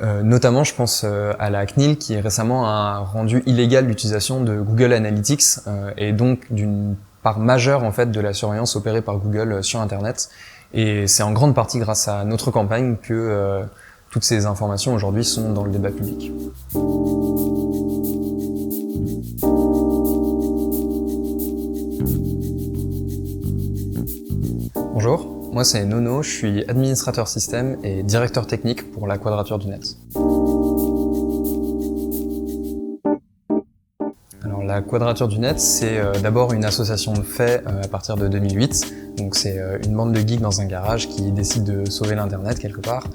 Notamment, je pense à la CNIL qui récemment a rendu illégale l'utilisation de Google Analytics et donc d'une part majeure en fait de la surveillance opérée par Google sur Internet. Et c'est en grande partie grâce à notre campagne que toutes ces informations aujourd'hui sont dans le débat public. Bonjour. Moi c'est Nono, je suis administrateur système et directeur technique pour la Quadrature du Net. Alors la Quadrature du Net, c'est d'abord une association de faits à partir de 2008. Donc c'est une bande de geeks dans un garage qui décide de sauver l'internet quelque part.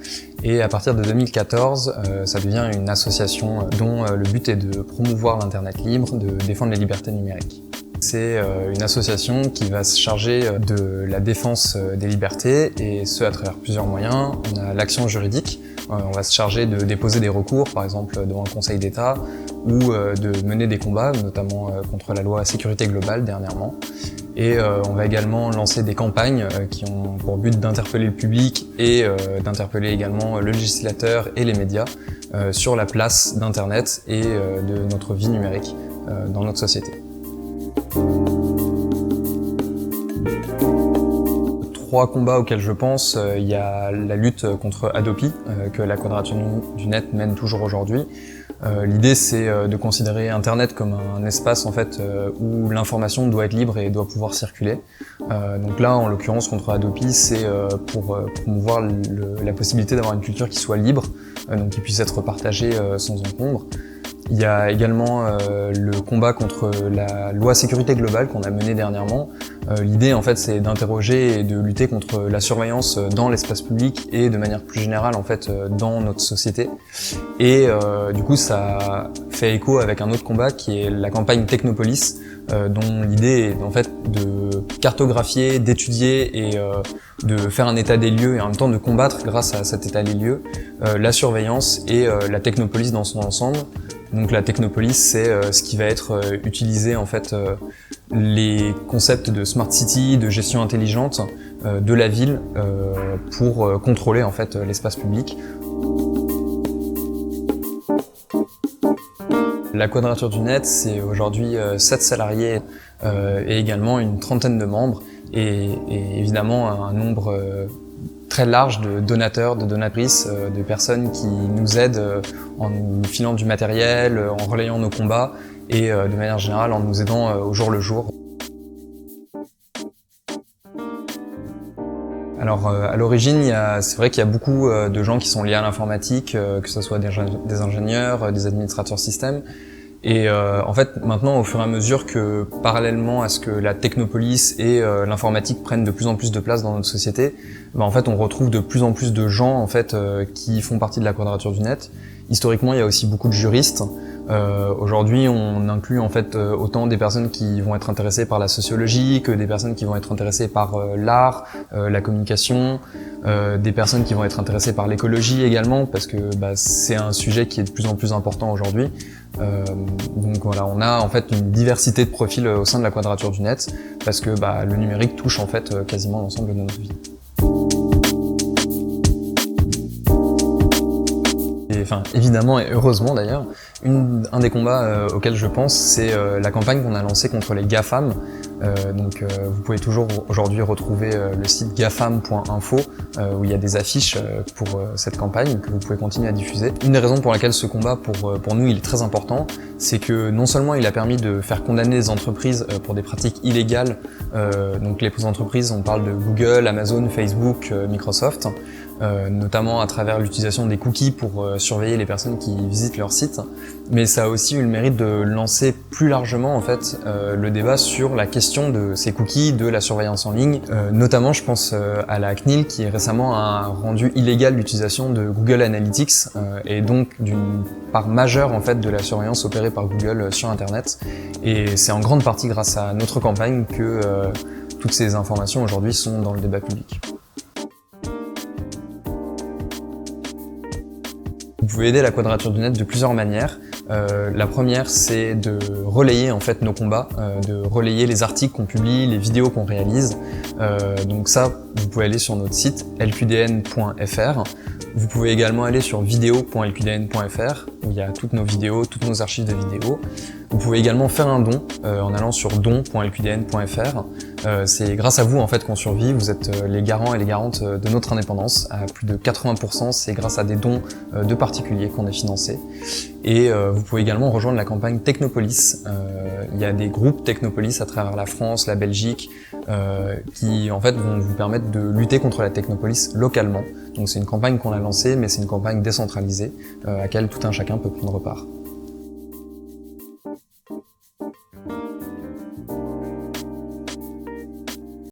Et à partir de 2014, ça devient une association dont le but est de promouvoir l'internet libre, de défendre les libertés numériques. C'est une association qui va se charger de la défense des libertés, et ce à travers plusieurs moyens. On a l'action juridique, on va se charger de déposer des recours, par exemple devant le Conseil d'État, ou de mener des combats, notamment contre la loi sécurité globale dernièrement. Et on va également lancer des campagnes qui ont pour but d'interpeller le public et d'interpeller également le législateur et les médias sur la place d'Internet et de notre vie numérique dans notre société. Trois combats auxquels je pense, il y a la lutte contre Adopi, que la Quadrature du Net mène toujours aujourd'hui. L'idée c'est de considérer Internet comme un espace en fait où l'information doit être libre et doit pouvoir circuler. Donc là, en l'occurrence, contre Adopi, c'est pour promouvoir la possibilité d'avoir une culture qui soit libre, donc qui puisse être partagée sans encombre. Il y a également le combat contre la loi sécurité globale qu'on a mené dernièrement. L'idée en fait c'est d'interroger et de lutter contre la surveillance dans l'espace public et de manière plus générale en fait dans notre société. Et du coup ça fait écho avec un autre combat qui est la campagne Technopolis, dont l'idée est en fait de cartographier, d'étudier et de faire un état des lieux et en même temps de combattre grâce à cet état des lieux la surveillance et la technopolis dans son ensemble. Donc la technopolis, c'est ce qui va être utilisé en fait les concepts de smart city, de gestion intelligente de la ville pour contrôler en fait l'espace public. La Quadrature du Net, c'est aujourd'hui 7 salariés et également une trentaine de membres et évidemment un nombre très large de donateurs, de donatrices, de personnes qui nous aident en nous filant du matériel, en relayant nos combats et de manière générale en nous aidant au jour le jour. Alors à l'origine, c'est vrai qu'il y a beaucoup de gens qui sont liés à l'informatique, que ce soit des ingénieurs, des administrateurs système. Et en fait, maintenant, au fur et à mesure que, parallèlement à ce que la technopolis et l'informatique prennent de plus en plus de place dans notre société, en fait, on retrouve de plus en plus de gens en fait qui font partie de la Quadrature du Net. Historiquement, il y a aussi beaucoup de juristes. Aujourd'hui, on inclut en fait autant des personnes qui vont être intéressées par la sociologie que des personnes qui vont être intéressées par l'art, la communication, des personnes qui vont être intéressées par l'écologie également, parce que c'est un sujet qui est de plus en plus important aujourd'hui. Donc voilà, on a en fait une diversité de profils au sein de la Quadrature du Net, parce que le numérique touche en fait quasiment l'ensemble de notre vie. Enfin, évidemment et heureusement d'ailleurs, un des combats auxquels je pense, c'est la campagne qu'on a lancée contre les GAFAM. Vous pouvez toujours aujourd'hui retrouver le site gafam.info où il y a des affiches pour cette campagne que vous pouvez continuer à diffuser. Une des raisons pour laquelle ce combat pour nous il est très important, c'est que non seulement il a permis de faire condamner les entreprises pour des pratiques illégales, donc les entreprises, on parle de Google, Amazon, Facebook, Microsoft, notamment à travers l'utilisation des cookies pour surveiller les personnes qui visitent leur site, mais ça a aussi eu le mérite de lancer plus largement en fait le débat sur la question de ces cookies, de la surveillance en ligne. Notamment, je pense à la CNIL qui récemment a rendu illégale l'utilisation de Google Analytics et donc d'une part majeure en fait de la surveillance opérée par Google sur Internet. Et c'est en grande partie grâce à notre campagne que toutes ces informations aujourd'hui sont dans le débat public. Vous pouvez aider la Quadrature du Net de plusieurs manières. La première, c'est de relayer en fait nos combats, de relayer les articles qu'on publie, les vidéos qu'on réalise. Donc ça, vous pouvez aller sur notre site lqdn.fr Vous pouvez également aller sur vidéo.lqdn.fr où il y a toutes nos vidéos, toutes nos archives de vidéos. Vous pouvez également faire un don en allant sur don.lqdn.fr. C'est grâce à vous en fait qu'on survit, vous êtes les garants et les garantes de notre indépendance. À plus de 80%, c'est grâce à des dons de particuliers qu'on est financé. Et vous pouvez également rejoindre la campagne Technopolis. Il y a des groupes Technopolis à travers la France, la Belgique, qui en fait vont vous permettre de lutter contre la technopolis localement. Donc c'est une campagne qu'on a lancée, mais c'est une campagne décentralisée à laquelle tout un chacun peut prendre part.